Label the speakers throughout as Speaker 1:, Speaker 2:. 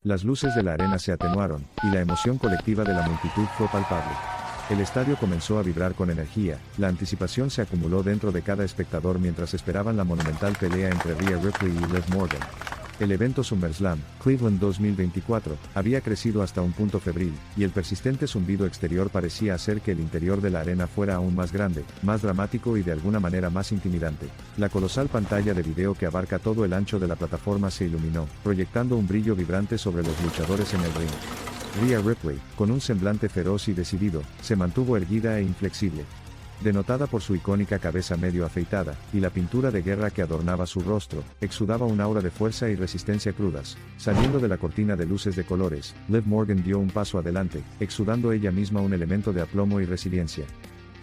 Speaker 1: Las luces de la arena se atenuaron, y la emoción colectiva de la multitud fue palpable. El estadio comenzó a vibrar con energía, la anticipación se acumuló dentro de cada espectador mientras esperaban la monumental pelea entre Rhea Ripley y Liv Morgan. El evento SummerSlam, Cleveland 2024, había crecido hasta un punto febril, y el persistente zumbido exterior parecía hacer que el interior de la arena fuera aún más grande, más dramático y de alguna manera más intimidante. La colosal pantalla de video que abarca todo el ancho de la plataforma se iluminó, proyectando un brillo vibrante sobre los luchadores en el ring. Rhea Ripley, con un semblante feroz y decidido, se mantuvo erguida e inflexible. Denotada por su icónica cabeza medio afeitada, y la pintura de guerra que adornaba su rostro, exudaba un aura de fuerza y resistencia crudas. Saliendo de la cortina de luces de colores, Liv Morgan dio un paso adelante, exudando ella misma un elemento de aplomo y resiliencia.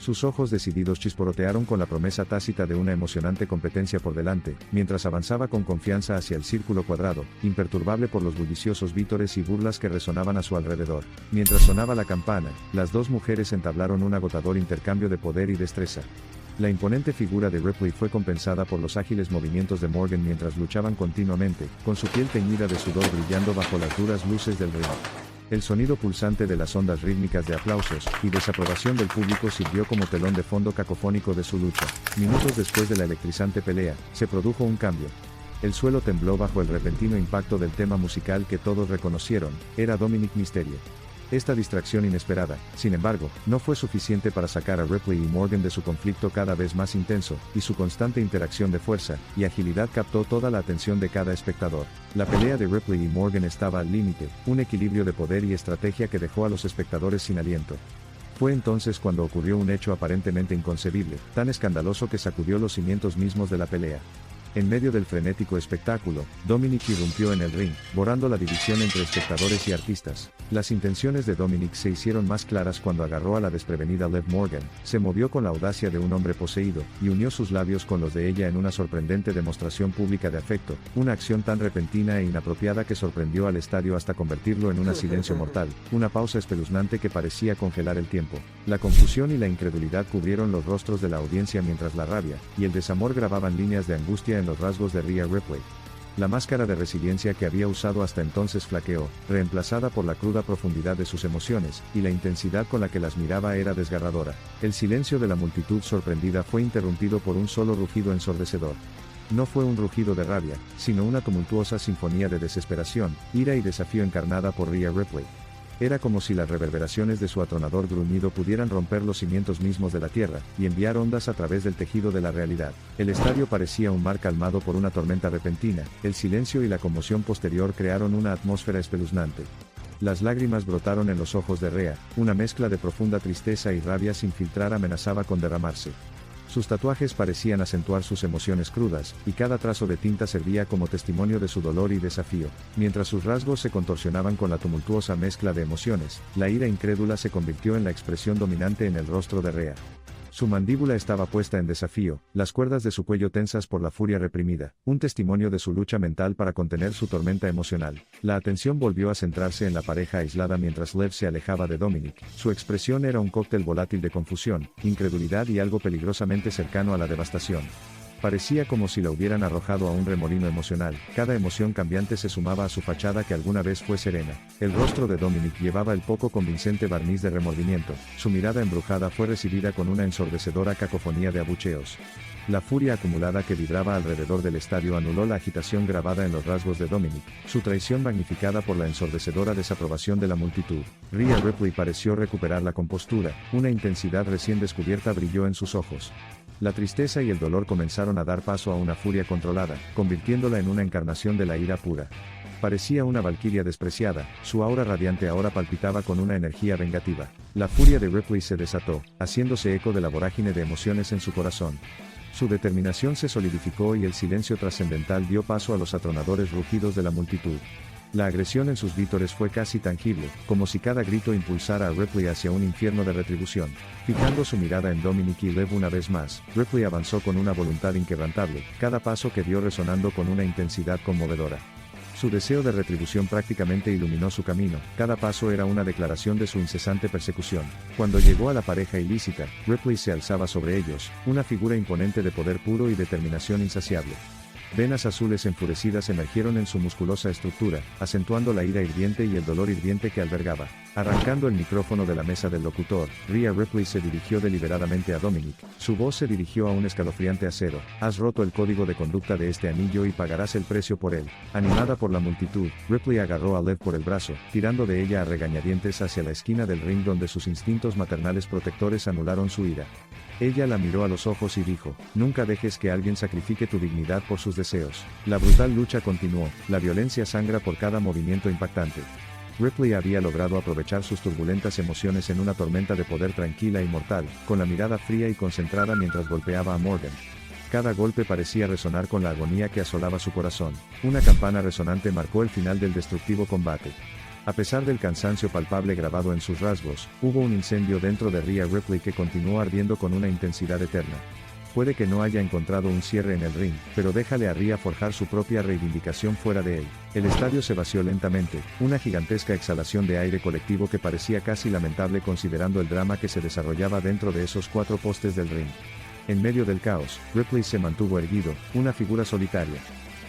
Speaker 1: Sus ojos decididos chisporrotearon con la promesa tácita de una emocionante competencia por delante, mientras avanzaba con confianza hacia el círculo cuadrado, imperturbable por los bulliciosos vítores y burlas que resonaban a su alrededor. Mientras sonaba la campana, las dos mujeres entablaron un agotador intercambio de poder y destreza. La imponente figura de Ripley fue compensada por los ágiles movimientos de Morgan mientras luchaban continuamente, con su piel teñida de sudor brillando bajo las duras luces del ring. El sonido pulsante de las ondas rítmicas de aplausos y desaprobación del público sirvió como telón de fondo cacofónico de su lucha. Minutos después de la electrizante pelea, se produjo un cambio. El suelo tembló bajo el repentino impacto del tema musical que todos reconocieron, era Dominic Mysterio. Esta distracción inesperada, sin embargo, no fue suficiente para sacar a Ripley y Morgan de su conflicto cada vez más intenso, y su constante interacción de fuerza y agilidad captó toda la atención de cada espectador. La pelea de Ripley y Morgan estaba al límite, un equilibrio de poder y estrategia que dejó a los espectadores sin aliento. Fue entonces cuando ocurrió un hecho aparentemente inconcebible, tan escandaloso que sacudió los cimientos mismos de la pelea. En medio del frenético espectáculo, Dominic irrumpió en el ring, borrando la división entre espectadores y artistas. Las intenciones de Dominic se hicieron más claras cuando agarró a la desprevenida Liv Morgan, se movió con la audacia de un hombre poseído, y unió sus labios con los de ella en una sorprendente demostración pública de afecto, una acción tan repentina e inapropiada que sorprendió al estadio hasta convertirlo en un silencio mortal, una pausa espeluznante que parecía congelar el tiempo. La confusión y la incredulidad cubrieron los rostros de la audiencia mientras la rabia y el desamor grababan líneas de angustia en los rasgos de Rhea Ripley. La máscara de resiliencia que había usado hasta entonces flaqueó, reemplazada por la cruda profundidad de sus emociones, y la intensidad con la que las miraba era desgarradora. El silencio de la multitud sorprendida fue interrumpido por un solo rugido ensordecedor. No fue un rugido de rabia, sino una tumultuosa sinfonía de desesperación, ira y desafío encarnada por Rhea Ripley. Era como si las reverberaciones de su atronador gruñido pudieran romper los cimientos mismos de la tierra, y enviar ondas a través del tejido de la realidad. El estadio parecía un mar calmado por una tormenta repentina, el silencio y la conmoción posterior crearon una atmósfera espeluznante. Las lágrimas brotaron en los ojos de Rhea, una mezcla de profunda tristeza y rabia sin filtrar amenazaba con derramarse. Sus tatuajes parecían acentuar sus emociones crudas, y cada trazo de tinta servía como testimonio de su dolor y desafío. Mientras sus rasgos se contorsionaban con la tumultuosa mezcla de emociones, la ira incrédula se convirtió en la expresión dominante en el rostro de Rhea. Su mandíbula estaba puesta en desafío, las cuerdas de su cuello tensas por la furia reprimida, un testimonio de su lucha mental para contener su tormenta emocional. La atención volvió a centrarse en la pareja aislada mientras Liv se alejaba de Dominic. Su expresión era un cóctel volátil de confusión, incredulidad y algo peligrosamente cercano a la devastación. Parecía como si la hubieran arrojado a un remolino emocional, cada emoción cambiante se sumaba a su fachada que alguna vez fue serena. El rostro de Dominic llevaba el poco convincente barniz de remordimiento, su mirada embrujada fue recibida con una ensordecedora cacofonía de abucheos. La furia acumulada que vibraba alrededor del estadio anuló la agitación grabada en los rasgos de Dominic, su traición magnificada por la ensordecedora desaprobación de la multitud. Rhea Ripley pareció recuperar la compostura, una intensidad recién descubierta brilló en sus ojos. La tristeza y el dolor comenzaron a dar paso a una furia controlada, convirtiéndola en una encarnación de la ira pura. Parecía una valquiria despreciada, su aura radiante ahora palpitaba con una energía vengativa. La furia de Ripley se desató, haciéndose eco de la vorágine de emociones en su corazón. Su determinación se solidificó y el silencio trascendental dio paso a los atronadores rugidos de la multitud. La agresión en sus vítores fue casi tangible, como si cada grito impulsara a Ripley hacia un infierno de retribución. Fijando su mirada en Dominic y Liv una vez más, Ripley avanzó con una voluntad inquebrantable, cada paso que dio resonando con una intensidad conmovedora. Su deseo de retribución prácticamente iluminó su camino, cada paso era una declaración de su incesante persecución. Cuando llegó a la pareja ilícita, Ripley se alzaba sobre ellos, una figura imponente de poder puro y determinación insaciable. Venas azules enfurecidas emergieron en su musculosa estructura, acentuando la ira hirviente y el dolor hirviente que albergaba. Arrancando el micrófono de la mesa del locutor, Rhea Ripley se dirigió deliberadamente a Dominic. Su voz se dirigió a un escalofriante acero: has roto el código de conducta de este anillo y pagarás el precio por él. Animada por la multitud, Ripley agarró a Lev por el brazo, tirando de ella a regañadientes hacia la esquina del ring donde sus instintos maternales protectores anularon su ira. Ella la miró a los ojos y dijo: nunca dejes que alguien sacrifique tu dignidad por sus deseos. La brutal lucha continuó, la violencia sangra por cada movimiento impactante. Ripley había logrado aprovechar sus turbulentas emociones en una tormenta de poder tranquila y mortal, con la mirada fría y concentrada mientras golpeaba a Morgan. Cada golpe parecía resonar con la agonía que asolaba su corazón. Una campana resonante marcó el final del destructivo combate. A pesar del cansancio palpable grabado en sus rasgos, hubo un incendio dentro de Rhea Ripley que continuó ardiendo con una intensidad eterna. Puede que no haya encontrado un cierre en el ring, pero déjale a Rhea forjar su propia reivindicación fuera de él. El estadio se vació lentamente, una gigantesca exhalación de aire colectivo que parecía casi lamentable considerando el drama que se desarrollaba dentro de esos 4 postes del ring. En medio del caos, Ripley se mantuvo erguido, una figura solitaria.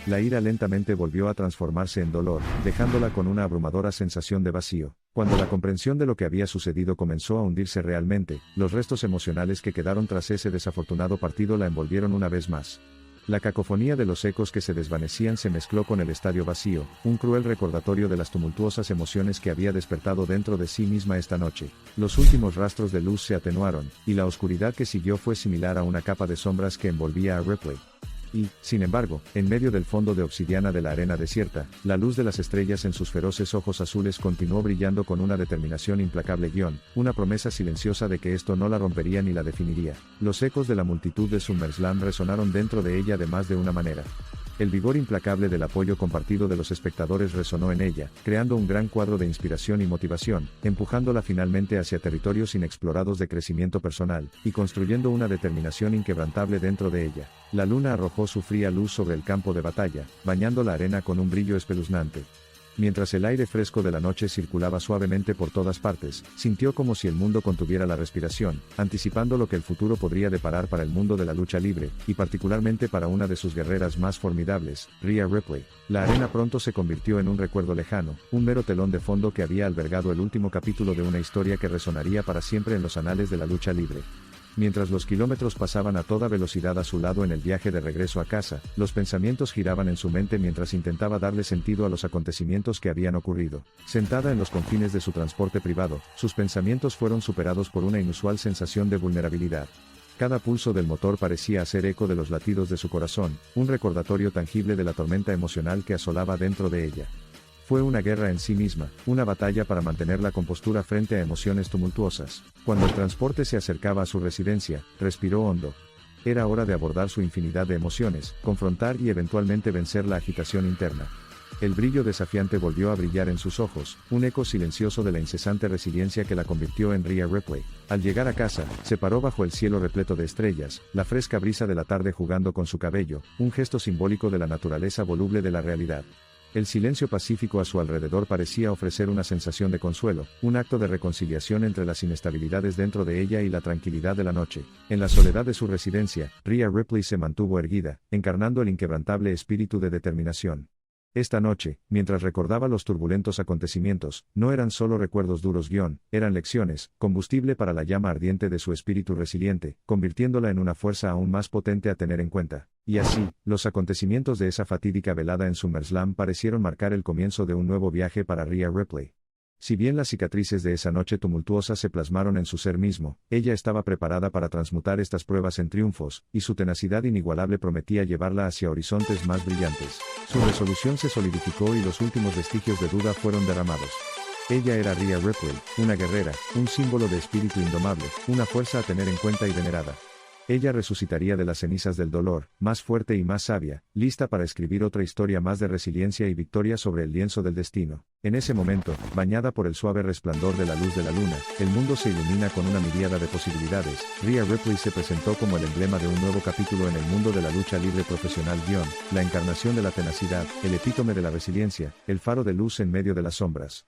Speaker 1: La ira lentamente volvió a transformarse en dolor, dejándola con una abrumadora sensación de vacío. Cuando la comprensión de lo que había sucedido comenzó a hundirse realmente, los restos emocionales que quedaron tras ese desafortunado partido la envolvieron una vez más. La cacofonía de los ecos que se desvanecían se mezcló con el estadio vacío, un cruel recordatorio de las tumultuosas emociones que había despertado dentro de sí misma esta noche. Los últimos rastros de luz se atenuaron, y la oscuridad que siguió fue similar a una capa de sombras que envolvía a Ripley. Y, sin embargo, en medio del fondo de obsidiana de la arena desierta, la luz de las estrellas en sus feroces ojos azules continuó brillando con una determinación implacable, una promesa silenciosa de que esto no la rompería ni la definiría. Los ecos de la multitud de SummerSlam resonaron dentro de ella de más de una manera. El vigor implacable del apoyo compartido de los espectadores resonó en ella, creando un gran cuadro de inspiración y motivación, empujándola finalmente hacia territorios inexplorados de crecimiento personal, y construyendo una determinación inquebrantable dentro de ella. La luna arrojó su fría luz sobre el campo de batalla, bañando la arena con un brillo espeluznante. Mientras el aire fresco de la noche circulaba suavemente por todas partes, sintió como si el mundo contuviera la respiración, anticipando lo que el futuro podría deparar para el mundo de la lucha libre, y particularmente para una de sus guerreras más formidables, Rhea Ripley. La arena pronto se convirtió en un recuerdo lejano, un mero telón de fondo que había albergado el último capítulo de una historia que resonaría para siempre en los anales de la lucha libre. Mientras los kilómetros pasaban a toda velocidad a su lado en el viaje de regreso a casa, los pensamientos giraban en su mente mientras intentaba darle sentido a los acontecimientos que habían ocurrido. Sentada en los confines de su transporte privado, sus pensamientos fueron superados por una inusual sensación de vulnerabilidad. Cada pulso del motor parecía hacer eco de los latidos de su corazón, un recordatorio tangible de la tormenta emocional que asolaba dentro de ella. Fue una guerra en sí misma, una batalla para mantener la compostura frente a emociones tumultuosas. Cuando el transporte se acercaba a su residencia, respiró hondo. Era hora de abordar su infinidad de emociones, confrontar y eventualmente vencer la agitación interna. El brillo desafiante volvió a brillar en sus ojos, un eco silencioso de la incesante resiliencia que la convirtió en Rhea Ripley. Al llegar a casa, se paró bajo el cielo repleto de estrellas, la fresca brisa de la tarde jugando con su cabello, un gesto simbólico de la naturaleza voluble de la realidad. El silencio pacífico a su alrededor parecía ofrecer una sensación de consuelo, un acto de reconciliación entre las inestabilidades dentro de ella y la tranquilidad de la noche. En la soledad de su residencia, Rhea Ripley se mantuvo erguida, encarnando el inquebrantable espíritu de determinación. Esta noche, mientras recordaba los turbulentos acontecimientos, no eran solo recuerdos duros, eran lecciones, combustible para la llama ardiente de su espíritu resiliente, convirtiéndola en una fuerza aún más potente a tener en cuenta. Y así, los acontecimientos de esa fatídica velada en SummerSlam parecieron marcar el comienzo de un nuevo viaje para Rhea Ripley. Si bien las cicatrices de esa noche tumultuosa se plasmaron en su ser mismo, ella estaba preparada para transmutar estas pruebas en triunfos, y su tenacidad inigualable prometía llevarla hacia horizontes más brillantes. Su resolución se solidificó y los últimos vestigios de duda fueron derramados. Ella era Rhea Ripley, una guerrera, un símbolo de espíritu indomable, una fuerza a tener en cuenta y venerada. Ella resucitaría de las cenizas del dolor, más fuerte y más sabia, lista para escribir otra historia más de resiliencia y victoria sobre el lienzo del destino. En ese momento, bañada por el suave resplandor de la luz de la luna, el mundo se ilumina con una miríada de posibilidades. Rhea Ripley se presentó como el emblema de un nuevo capítulo en el mundo de la lucha libre profesional, la encarnación de la tenacidad, el epítome de la resiliencia, el faro de luz en medio de las sombras.